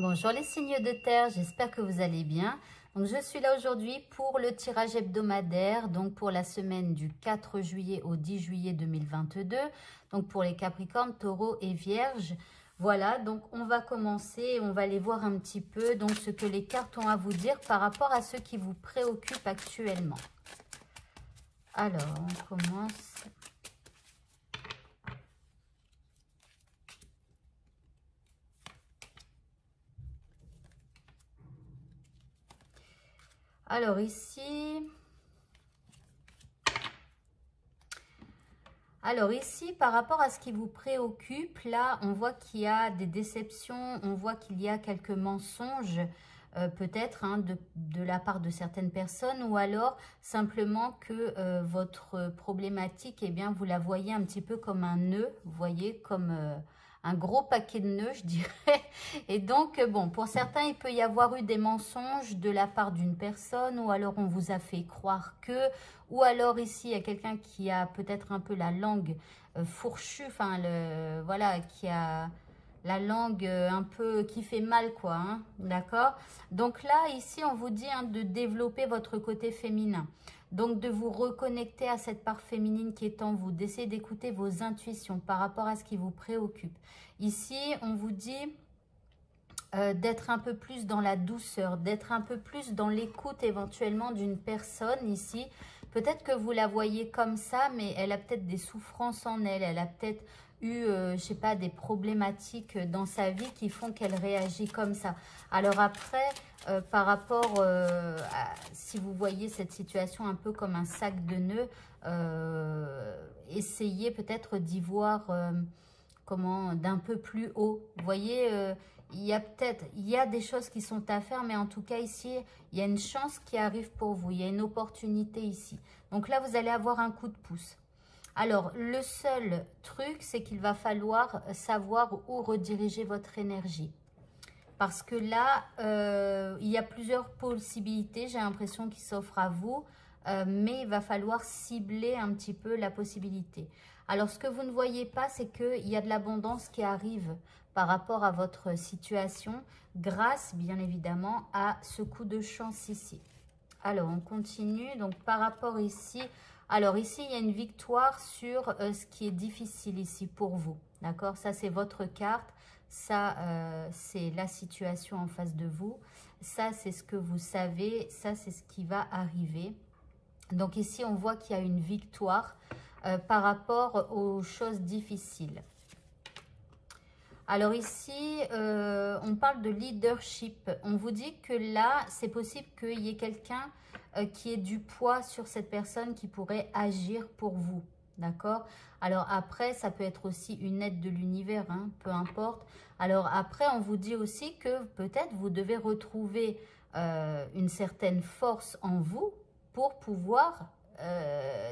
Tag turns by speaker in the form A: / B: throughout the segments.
A: Bonjour les signes de terre, j'espère que vous allez bien. Donc je suis là aujourd'hui pour le tirage hebdomadaire, donc pour la semaine du 4 juillet au 10 juillet 2022, donc pour les Capricornes, Taureaux et Vierges. Voilà, donc on va commencer, on va aller voir un petit peu donc ce que les cartes ont à vous dire par rapport à ce qui vous préoccupe actuellement. Alors, on commence. Alors ici, par rapport à ce qui vous préoccupe, là, on voit qu'il y a des déceptions, on voit qu'il y a quelques mensonges, peut-être hein, de la part de certaines personnes, ou alors simplement que votre problématique, eh bien, vous la voyez un petit peu comme un nœud, vous voyez, comme un gros paquet de nœuds, je dirais. Et donc, bon, pour certains, il peut y avoir eu des mensonges de la part d'une personne, ou alors on vous a fait croire que, ou alors ici, il y a quelqu'un qui a peut-être un peu la langue fourchue, enfin, voilà, qui a la langue un peu qui fait mal, quoi, hein, d'accord? Donc là, ici, on vous dit hein, de développer votre côté féminin. Donc, de vous reconnecter à cette part féminine qui est en vous, d'essayer d'écouter vos intuitions par rapport à ce qui vous préoccupe. Ici, on vous dit d'être un peu plus dans la douceur, d'être un peu plus dans l'écoute éventuellement d'une personne ici. Peut-être que vous la voyez comme ça, mais elle a peut-être des souffrances en elle. Elle a peut-être eu, je sais pas, des problématiques dans sa vie qui font qu'elle réagit comme ça. Alors après, par rapport si vous voyez cette situation un peu comme un sac de nœuds, essayez peut-être d'y voir comment d'un peu plus haut. Vous voyez, il y a des choses qui sont à faire, mais en tout cas ici, il y a une chance qui arrive pour vous. Il y a une opportunité ici. Donc là, vous allez avoir un coup de pouce. Alors, le seul truc, c'est qu'il va falloir savoir où rediriger votre énergie. Parce que là, il y a plusieurs possibilités, j'ai l'impression, qui s'offrent à vous. Mais il va falloir cibler un petit peu la possibilité. Alors, ce que vous ne voyez pas, c'est qu'il y a de l'abondance qui arrive par rapport à votre situation, grâce, bien évidemment, à ce coup de chance ici. Alors, on continue. Donc, par rapport ici, alors ici, il y a une victoire sur ce qui est difficile ici pour vous. D'accord? Ça, c'est votre carte. Ça, c'est la situation en face de vous. Ça, c'est ce que vous savez. Ça, c'est ce qui va arriver. Donc ici, on voit qu'il y a une victoire par rapport aux choses difficiles. Alors ici, on parle de leadership. On vous dit que là, c'est possible qu'il y ait quelqu'un qui ait du poids sur cette personne qui pourrait agir pour vous. D'accord? Alors après, ça peut être aussi une aide de l'univers, hein, peu importe. Alors après, on vous dit aussi que peut-être vous devez retrouver une certaine force en vous pour pouvoir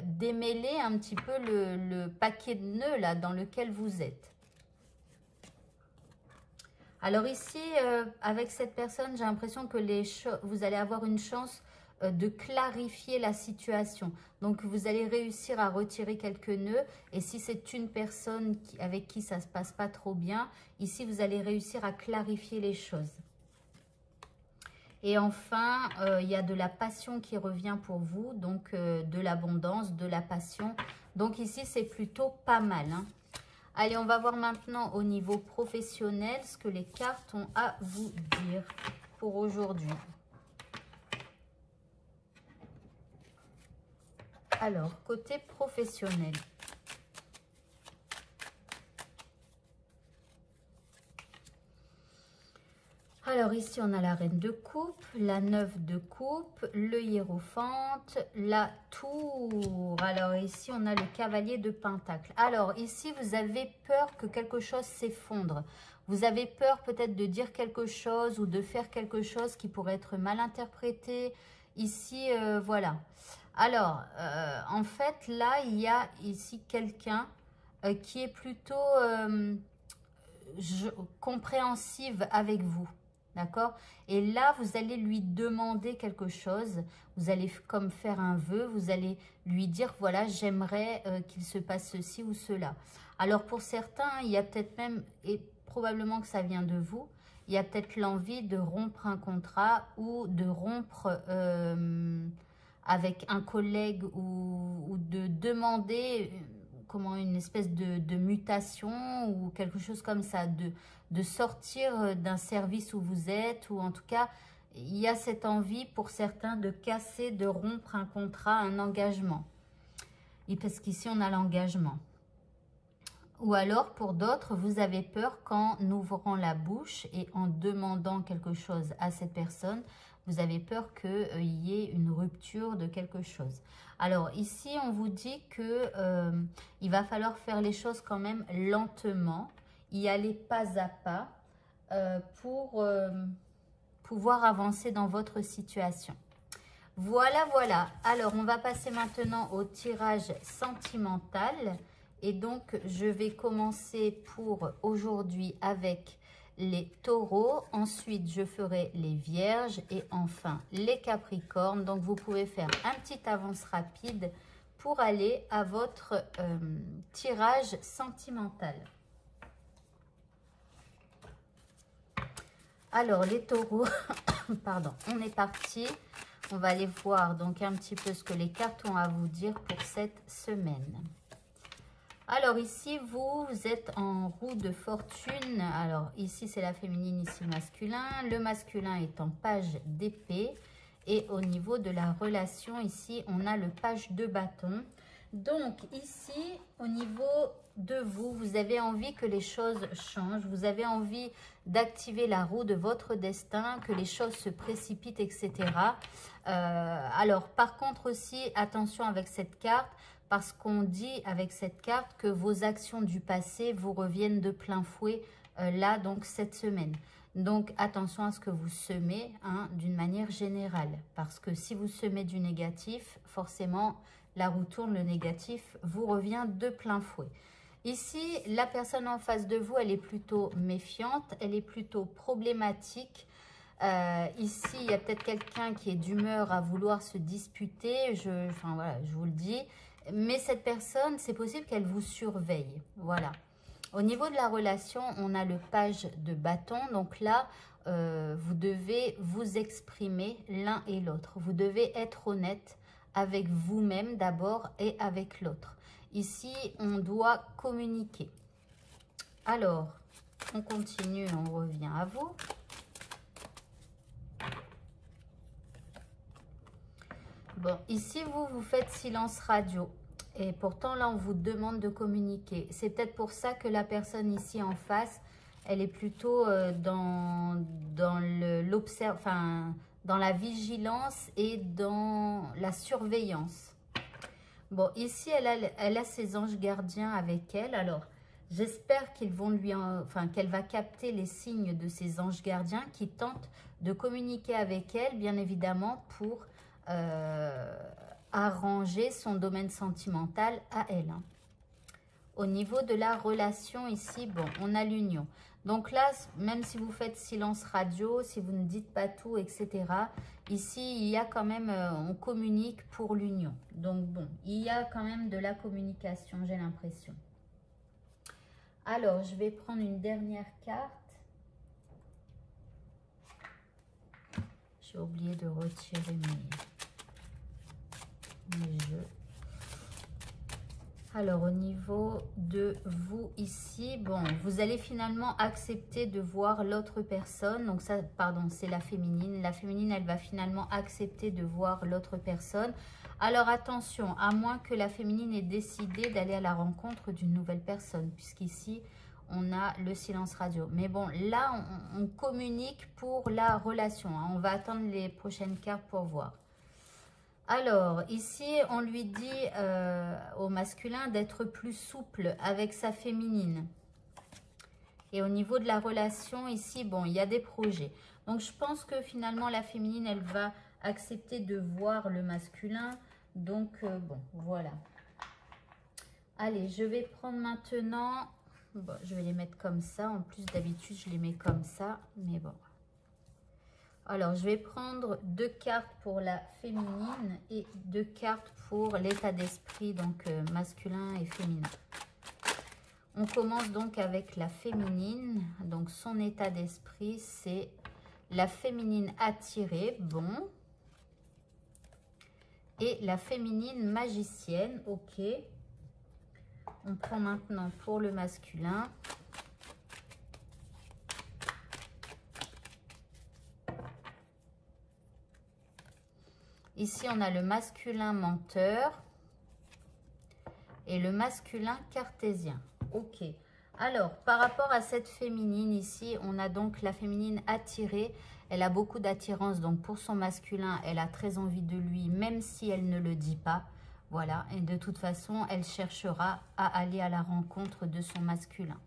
A: démêler un petit peu le paquet de nœuds là dans lequel vous êtes. Alors ici, avec cette personne, j'ai l'impression que vous allez avoir une chance de clarifier la situation. Donc, vous allez réussir à retirer quelques nœuds. Et si c'est une personne avec qui ça ne se passe pas trop bien, ici, vous allez réussir à clarifier les choses. Et enfin, il y a de la passion qui revient pour vous, donc de l'abondance, de la passion. Donc ici, c'est plutôt pas mal, hein. Allez, on va voir maintenant au niveau professionnel ce que les cartes ont à vous dire pour aujourd'hui. Alors, côté professionnel. Alors ici, on a la reine de coupe, la 9 de coupe, le hiérophante, la tour. Alors ici, on a le cavalier de pentacle. Alors ici, vous avez peur que quelque chose s'effondre. Vous avez peur peut-être de dire quelque chose ou de faire quelque chose qui pourrait être mal interprété. Ici, voilà. Alors, en fait, là, il y a ici quelqu'un qui est plutôt compréhensive avec vous. D'accord? Et là, vous allez lui demander quelque chose. Vous allez comme faire un vœu. Vous allez lui dire, voilà, j'aimerais qu'il se passe ceci ou cela. Alors, pour certains, il y a peut-être même, et probablement que ça vient de vous, il y a peut-être l'envie de rompre un contrat ou de rompre avec un collègue ou de demander comment une espèce de mutation ou quelque chose comme ça, de sortir d'un service où vous êtes, ou en tout cas, il y a cette envie pour certains de casser, de rompre un contrat, un engagement. Et parce qu'ici, on a l'engagement. Ou alors, pour d'autres, vous avez peur qu'en ouvrant la bouche et en demandant quelque chose à cette personne, vous avez peur qu'il y ait une rupture de quelque chose. Alors ici, on vous dit que il va falloir faire les choses quand même lentement, y aller pas à pas pour pouvoir avancer dans votre situation. Voilà, voilà. Alors, on va passer maintenant au tirage sentimental. Et donc, je vais commencer pour aujourd'hui avec les taureaux. Ensuite, je ferai les vierges et enfin les capricornes. Donc, vous pouvez faire un petit avance rapide pour aller à votre tirage sentimental. Alors, les taureaux, pardon, on est parti. On va aller voir donc un petit peu ce que les cartes ont à vous dire pour cette semaine. Alors ici, vous êtes en roue de fortune. Alors ici, c'est la féminine, ici masculin. Le masculin est en page d'épée. Et au niveau de la relation, ici, on a le page de bâton. Donc ici, au niveau de vous, vous avez envie que les choses changent. Vous avez envie d'activer la roue de votre destin, que les choses se précipitent, etc. Alors par contre aussi, attention avec cette carte, parce qu'on dit avec cette carte que vos actions du passé vous reviennent de plein fouet là, donc cette semaine. Donc attention à ce que vous semez hein, d'une manière générale. Parce que si vous semez du négatif, forcément la roue tourne, le négatif vous revient de plein fouet. Ici, la personne en face de vous, elle est plutôt méfiante, elle est plutôt problématique. Ici, il y a peut-être quelqu'un qui est d'humeur à vouloir se disputer, enfin voilà, je vous le dis. Mais cette personne, c'est possible qu'elle vous surveille. Voilà. Au niveau de la relation, on a le page de bâton. Donc là, vous devez vous exprimer l'un et l'autre. Vous devez être honnête avec vous-même d'abord et avec l'autre. Ici, on doit communiquer. Alors, on continue, on revient à vous. Bon, ici, vous faites silence radio. Et pourtant, là, on vous demande de communiquer. C'est peut-être pour ça que la personne ici en face, elle est plutôt dans la vigilance et dans la surveillance. Bon, ici, elle a ses anges gardiens avec elle. Alors, j'espère qu'ils vont qu'elle va capter les signes de ses anges gardiens qui tentent de communiquer avec elle, bien évidemment, pour arranger son domaine sentimental à elle. Hein. Au niveau de la relation ici, bon, on a l'union. Donc là, même si vous faites silence radio, si vous ne dites pas tout, etc., ici, il y a quand même, on communique pour l'union. Donc bon, il y a quand même de la communication, j'ai l'impression. Alors, je vais prendre une dernière carte. J'ai oublié de retirer mes jeux. Alors, au niveau de vous ici, bon, vous allez finalement accepter de voir l'autre personne. Donc ça, pardon, c'est la féminine. La féminine, elle va finalement accepter de voir l'autre personne. Alors, attention, à moins que la féminine ait décidé d'aller à la rencontre d'une nouvelle personne. Puisqu'ici, on a le silence radio. Mais bon, là, on communique pour la relation. Hein. On va attendre les prochaines cartes pour voir. Alors, ici, on lui dit au masculin d'être plus souple avec sa féminine. Et au niveau de la relation, ici, bon, il y a des projets. Donc, je pense que finalement, la féminine, elle va accepter de voir le masculin. Donc, bon, voilà. Allez, je vais prendre maintenant... Bon, je vais les mettre comme ça. En plus, d'habitude, je les mets comme ça. Mais bon. Alors, je vais prendre 2 cartes pour la féminine et 2 cartes pour l'état d'esprit, donc masculin et féminin. On commence donc avec la féminine. Donc, son état d'esprit, c'est la féminine attirée, bon. Et la féminine magicienne, ok. On prend maintenant pour le masculin. Ici, on a le masculin menteur et le masculin cartésien. Ok. Alors, par rapport à cette féminine ici, on a donc la féminine attirée. Elle a beaucoup d'attirance, donc pour son masculin, elle a très envie de lui, même si elle ne le dit pas. Voilà, et de toute façon, elle cherchera à aller à la rencontre de son masculin.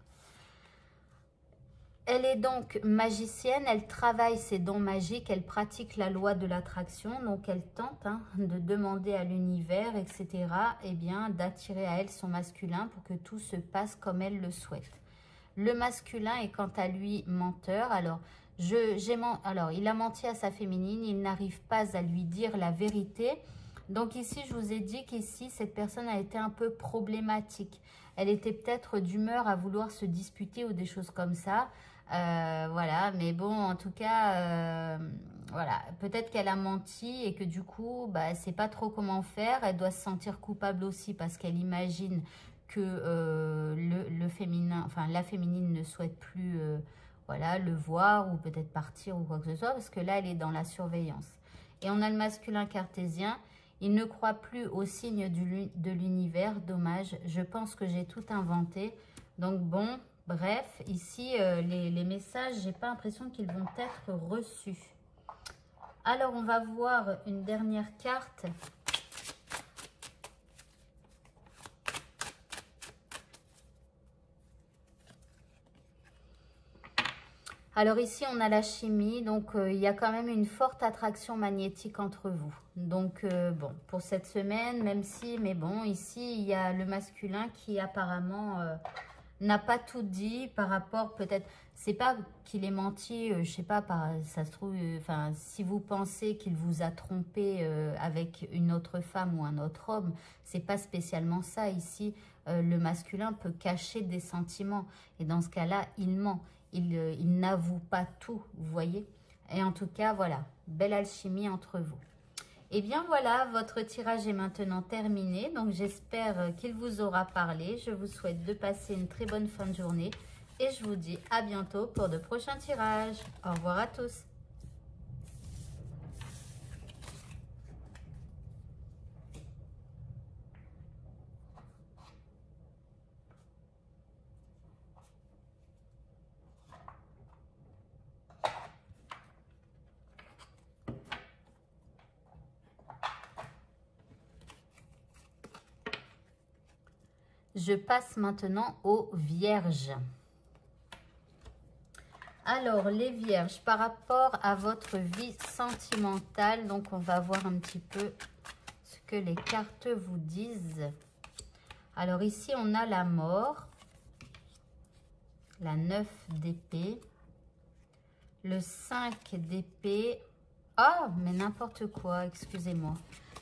A: Elle est donc magicienne, elle travaille ses dons magiques, elle pratique la loi de l'attraction, donc elle tente de demander à l'univers, etc., eh bien, d'attirer à elle son masculin pour que tout se passe comme elle le souhaite. Le masculin est quant à lui menteur, alors il a menti à sa féminine, il n'arrive pas à lui dire la vérité. Donc ici, je vous ai dit qu'ici, cette personne a été un peu problématique. Elle était peut-être d'humeur à vouloir se disputer ou des choses comme ça. Voilà, mais bon, en tout cas, voilà, peut-être qu'elle a menti et que du coup, bah, elle ne sait pas trop comment faire. Elle doit se sentir coupable aussi parce qu'elle imagine que le féminin, enfin la féminine ne souhaite plus voilà, le voir ou peut-être partir ou quoi que ce soit parce que là, elle est dans la surveillance. Et on a le masculin cartésien. Il ne croit plus aux signes de l'univers. Dommage, je pense que j'ai tout inventé. Donc bon, bref, ici, les messages, j'ai pas l'impression qu'ils vont être reçus. Alors, on va voir une dernière carte. Alors ici, on a la chimie, donc il y a quand même une forte attraction magnétique entre vous. Donc bon, pour cette semaine, même si, mais bon, ici, il y a le masculin qui apparemment n'a pas tout dit par rapport peut-être, c'est pas qu'il ait menti, je sais pas, ça se trouve, enfin, si vous pensez qu'il vous a trompé avec une autre femme ou un autre homme, c'est pas spécialement ça ici. Le masculin peut cacher des sentiments et dans ce cas-là, il ment. Il n'avoue pas tout, vous voyez. Et en tout cas, voilà, belle alchimie entre vous. Et bien voilà, votre tirage est maintenant terminé. Donc j'espère qu'il vous aura parlé. Je vous souhaite de passer une très bonne fin de journée. Et je vous dis à bientôt pour de prochains tirages. Au revoir à tous. Je passe maintenant aux vierges. Alors, les vierges, par rapport à votre vie sentimentale, donc on va voir un petit peu ce que les cartes vous disent. Alors ici, on a la mort, la 9 d'épée, le 5 d'épée. Oh, mais n'importe quoi, excusez-moi.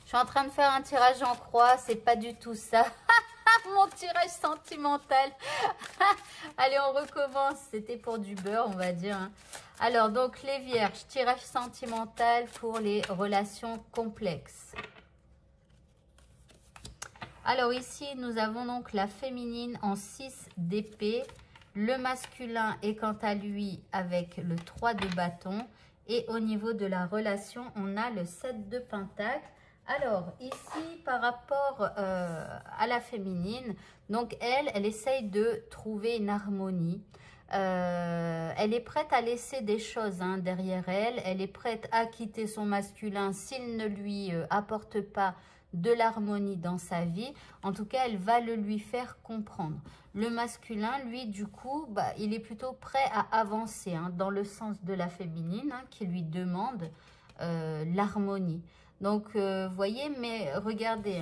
A: Je suis en train de faire un tirage en croix, c'est pas du tout ça. Mon tirage sentimental. Allez, on recommence. C'était pour du beurre, on va dire. Alors, donc, les vierges, tirage sentimental pour les relations complexes. Alors, ici, nous avons donc la féminine en 6 d'épée. Le masculin est quant à lui avec le 3 de bâton. Et au niveau de la relation, on a le 7 de pentacle. Alors, ici, par rapport à la féminine, donc elle essaye de trouver une harmonie. Elle est prête à laisser des choses derrière elle. Elle est prête à quitter son masculin s'il ne lui apporte pas de l'harmonie dans sa vie. En tout cas, elle va le lui faire comprendre. Le masculin, lui, du coup, bah, il est plutôt prêt à avancer dans le sens de la féminine qui lui demande l'harmonie. Donc, vous voyez, mais regardez,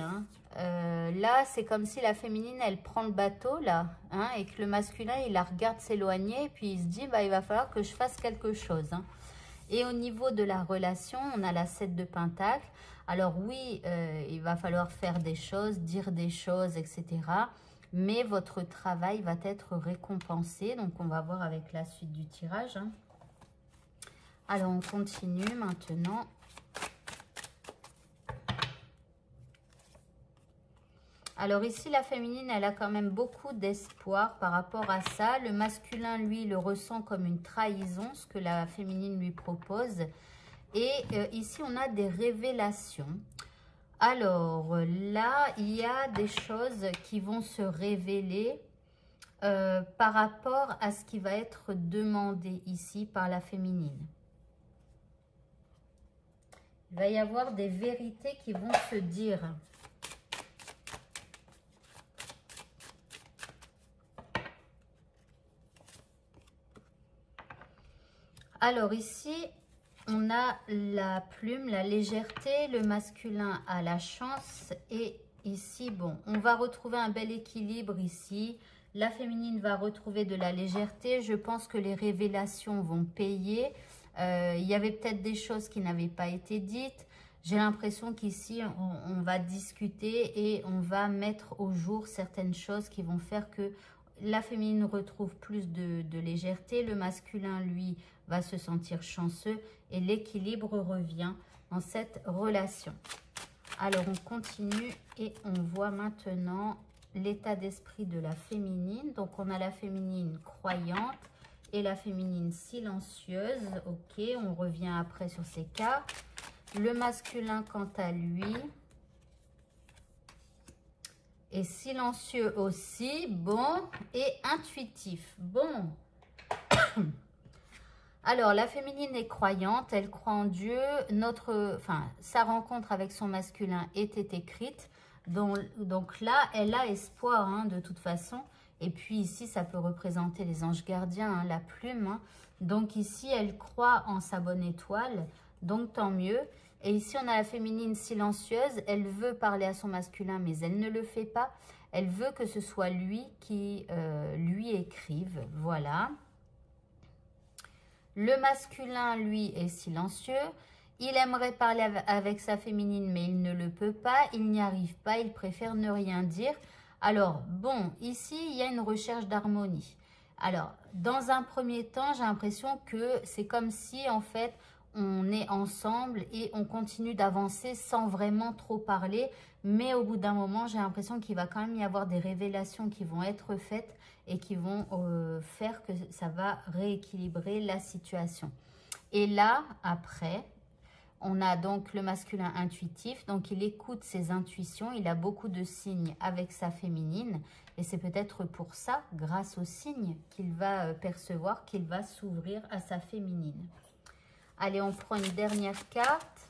A: là, c'est comme si la féminine, elle prend le bateau, là, et que le masculin, il la regarde s'éloigner, et puis il se dit, bah, il va falloir que je fasse quelque chose. Et au niveau de la relation, on a la 7 de pentacle. Alors oui, il va falloir faire des choses, dire des choses, etc. mais votre travail va être récompensé. Donc, on va voir avec la suite du tirage. Hein. Alors, on continue maintenant. Alors ici, la féminine, elle a quand même beaucoup d'espoir par rapport à ça. Le masculin, lui, le ressent comme une trahison, ce que la féminine lui propose. Et ici, on a des révélations. Alors là, il y a des choses qui vont se révéler par rapport à ce qui va être demandé ici par la féminine. Il va y avoir des vérités qui vont se dire. Alors ici, on a la plume, la légèreté, le masculin a la chance et ici, bon, on va retrouver un bel équilibre ici. La féminine va retrouver de la légèreté. Je pense que les révélations vont payer. Il y avait peut-être des choses qui n'avaient pas été dites. J'ai l'impression qu'ici, on va discuter et on va mettre au jour certaines choses qui vont faire que la féminine retrouve plus de légèreté. Le masculin, lui, va se sentir chanceux et l'équilibre revient dans cette relation. Alors, on continue et on voit maintenant l'état d'esprit de la féminine. Donc, on a la féminine croyante et la féminine silencieuse. Ok, on revient après sur ces cartes. Le masculin, quant à lui, est silencieux aussi. Bon, et intuitif. Bon. Alors, la féminine est croyante, elle croit en Dieu. Sa rencontre avec son masculin était écrite. Donc là, elle a espoir, hein, de toute façon. Et puis ici, ça peut représenter les anges gardiens, hein, la plume. Hein. Donc ici, elle croit en sa bonne étoile. Donc tant mieux. Et ici, on a la féminine silencieuse. Elle veut parler à son masculin, mais elle ne le fait pas. Elle veut que ce soit lui qui lui écrive. Voilà. Le masculin, lui, est silencieux. Il aimerait parler avec sa féminine, mais il ne le peut pas. Il n'y arrive pas. Il préfère ne rien dire. Alors, bon, ici, il y a une recherche d'harmonie. Alors, dans un premier temps, j'ai l'impression que c'est comme si, en fait, on est ensemble et on continue d'avancer sans vraiment trop parler. Mais au bout d'un moment, j'ai l'impression qu'il va quand même y avoir des révélations qui vont être faites et qui vont faire que ça va rééquilibrer la situation. Et là, après, on a donc le masculin intuitif. Donc, il écoute ses intuitions. Il a beaucoup de signes avec sa féminine. Et c'est peut-être pour ça, grâce aux signes, qu'il va percevoir, qu'il va s'ouvrir à sa féminine. Allez, on prend une dernière carte.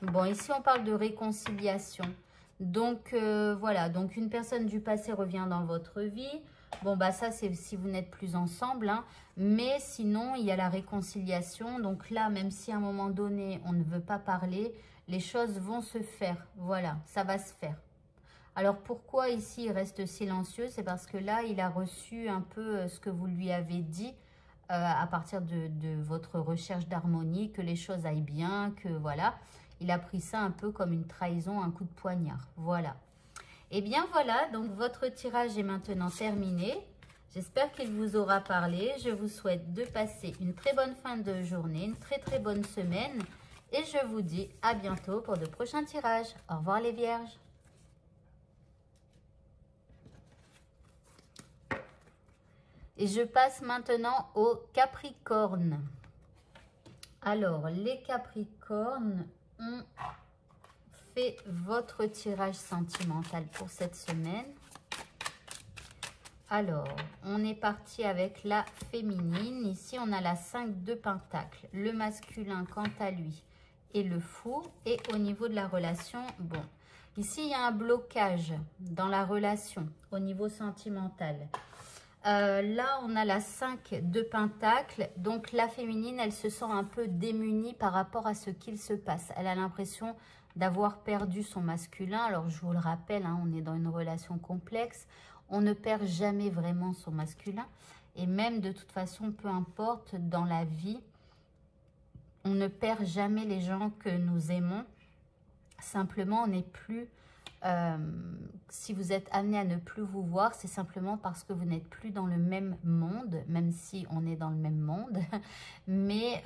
A: Bon, ici, on parle de réconciliation. Donc, voilà. Donc, une personne du passé revient dans votre vie. Bon, bah ça, c'est si vous n'êtes plus ensemble. Hein. Mais sinon, il y a la réconciliation. Donc là, même si à un moment donné, on ne veut pas parler, les choses vont se faire. Voilà, ça va se faire. Alors, pourquoi ici, il reste silencieux? C'est parce que là, il a reçu un peu ce que vous lui avez dit à partir de votre recherche d'harmonie, que les choses aillent bien, que voilà. Il a pris ça un peu comme une trahison, un coup de poignard. Voilà. Et bien voilà, donc votre tirage est maintenant terminé. J'espère qu'il vous aura parlé. Je vous souhaite de passer une très bonne fin de journée, une très bonne semaine. Et je vous dis à bientôt pour de prochains tirages. Au revoir les vierges. Et je passe maintenant aux Capricornes. Alors, les Capricornes ont fait votre tirage sentimental pour cette semaine. Alors, on est parti avec la féminine. Ici, on a la 5 de Pentacles. Le masculin, quant à lui, est le fou. Et au niveau de la relation, bon, ici, il y a un blocage dans la relation au niveau sentimental. Là, on a la 5 de Pentacles. Donc, la féminine, elle se sent un peu démunie par rapport à ce qu'il se passe. Elle a l'impression d'avoir perdu son masculin. Alors, je vous le rappelle, hein, on est dans une relation complexe. On ne perd jamais vraiment son masculin. Et même, de toute façon, peu importe, dans la vie, on ne perd jamais les gens que nous aimons. Simplement, on n'est plus... si vous êtes amené à ne plus vous voir, c'est simplement parce que vous n'êtes plus dans le même monde, même si on est dans le même monde, mais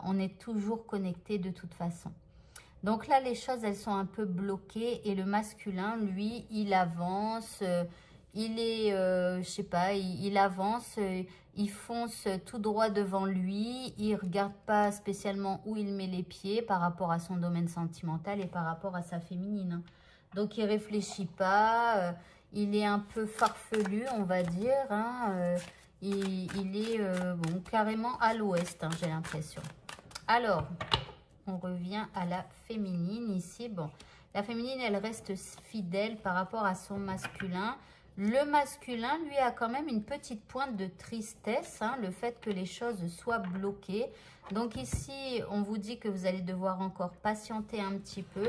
A: on est toujours connecté de toute façon. Donc là, les choses, elles sont un peu bloquées et le masculin, lui, il avance, il est, je sais pas, il avance, il fonce tout droit devant lui, il regarde pas spécialement où il met les pieds par rapport à son domaine sentimental et par rapport à sa féminine. Donc, il réfléchit pas, il est un peu farfelu, on va dire, hein, il est bon, carrément à l'ouest, hein, j'ai l'impression. Alors, on revient à la féminine ici. Bon, la féminine, elle reste fidèle par rapport à son masculin. Le masculin, lui, a quand même une petite pointe de tristesse, hein, le fait que les choses soient bloquées. Donc ici, on vous dit que vous allez devoir encore patienter un petit peu.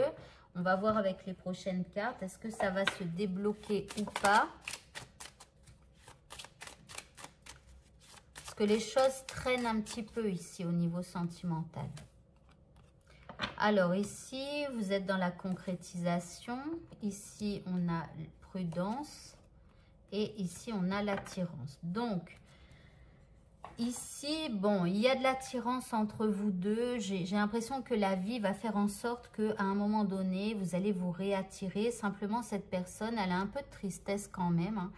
A: On va voir avec les prochaines cartes. Est-ce que ça va se débloquer ou pas? Parce que les choses traînent un petit peu ici au niveau sentimental. Alors ici, vous êtes dans la concrétisation. Ici, on a prudence. Et ici, on a l'attirance. Donc, ici, bon, il y a de l'attirance entre vous deux. J'ai l'impression que la vie va faire en sorte qu'à un moment donné, vous allez vous réattirer. Simplement, cette personne, elle a un peu de tristesse quand même, hein,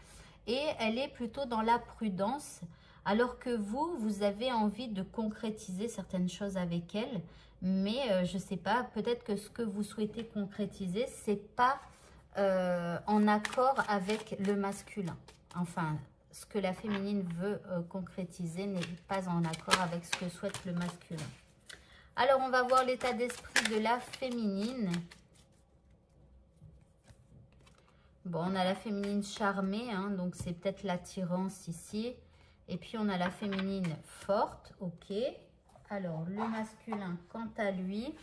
A: et elle est plutôt dans la prudence, alors que vous, vous avez envie de concrétiser certaines choses avec elle. Mais je ne sais pas, peut-être que ce que vous souhaitez concrétiser, ce n'est pas en accord avec le masculin. Enfin, ce que la féminine veut concrétiser n'est pas en accord avec ce que souhaite le masculin. Alors, on va voir l'état d'esprit de la féminine. Bon, on a la féminine charmée, hein, donc c'est peut-être l'attirance ici. Et puis, on a la féminine forte, ok. Alors, le masculin, quant à lui...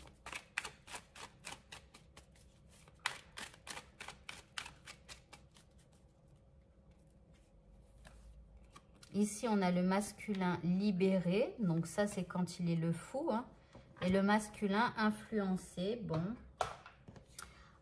A: Ici, on a le masculin libéré. Donc, ça, c'est quand il est le fou, hein. Et le masculin influencé. Bon.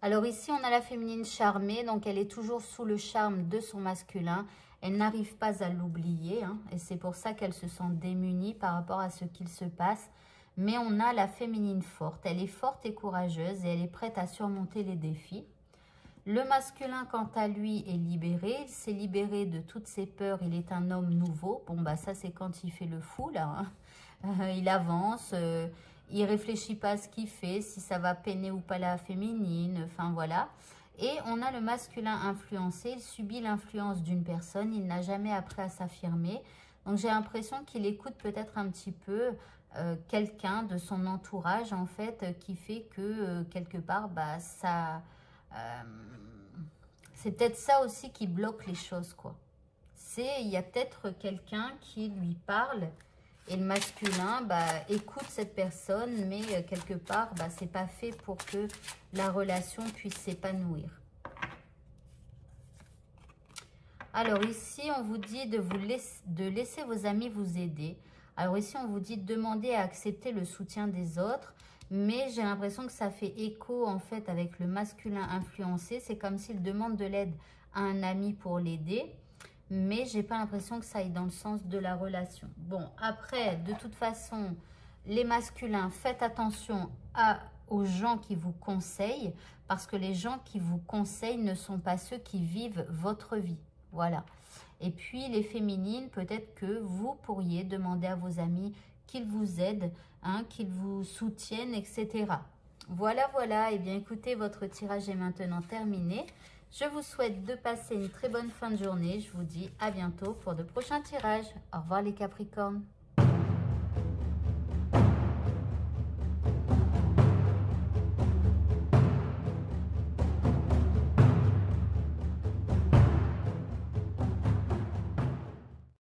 A: Alors, ici, on a la féminine charmée. Donc, elle est toujours sous le charme de son masculin. Elle n'arrive pas à l'oublier, hein. Et c'est pour ça qu'elle se sent démunie par rapport à ce qu'il se passe. Mais on a la féminine forte. Elle est forte et courageuse et elle est prête à surmonter les défis. Le masculin, quant à lui, est libéré. Il s'est libéré de toutes ses peurs. Il est un homme nouveau. Bon, bah ça, c'est quand il fait le fou, là, hein. Il avance. Il réfléchit pas à ce qu'il fait, si ça va peiner ou pas la féminine. Enfin, voilà. Et on a le masculin influencé. Il subit l'influence d'une personne. Il n'a jamais appris à s'affirmer. Donc, j'ai l'impression qu'il écoute peut-être un petit peu quelqu'un de son entourage, en fait, qui fait que, quelque part, bah, ça... c'est peut-être ça aussi qui bloque les choses, quoi. Il y a peut-être quelqu'un qui lui parle et le masculin bah, écoute cette personne, mais quelque part, bah, c'est pas fait pour que la relation puisse s'épanouir. Alors ici, on vous dit de laisser vos amis vous aider. Alors ici, on vous dit de demander à accepter le soutien des autres. Mais j'ai l'impression que ça fait écho en fait avec le masculin influencé. C'est comme s'il demande de l'aide à un ami pour l'aider. Mais j'ai pas l'impression que ça aille dans le sens de la relation. Bon, après, de toute façon, les masculins, faites attention aux gens qui vous conseillent. Parce que les gens qui vous conseillent ne sont pas ceux qui vivent votre vie. Voilà. Et puis les féminines, peut-être que vous pourriez demander à vos amis qu'ils vous aident, hein, qu'ils vous soutiennent, etc. Voilà, voilà. Eh bien, écoutez, votre tirage est maintenant terminé. Je vous souhaite de passer une très bonne fin de journée. Je vous dis à bientôt pour de prochains tirages. Au revoir les Capricornes.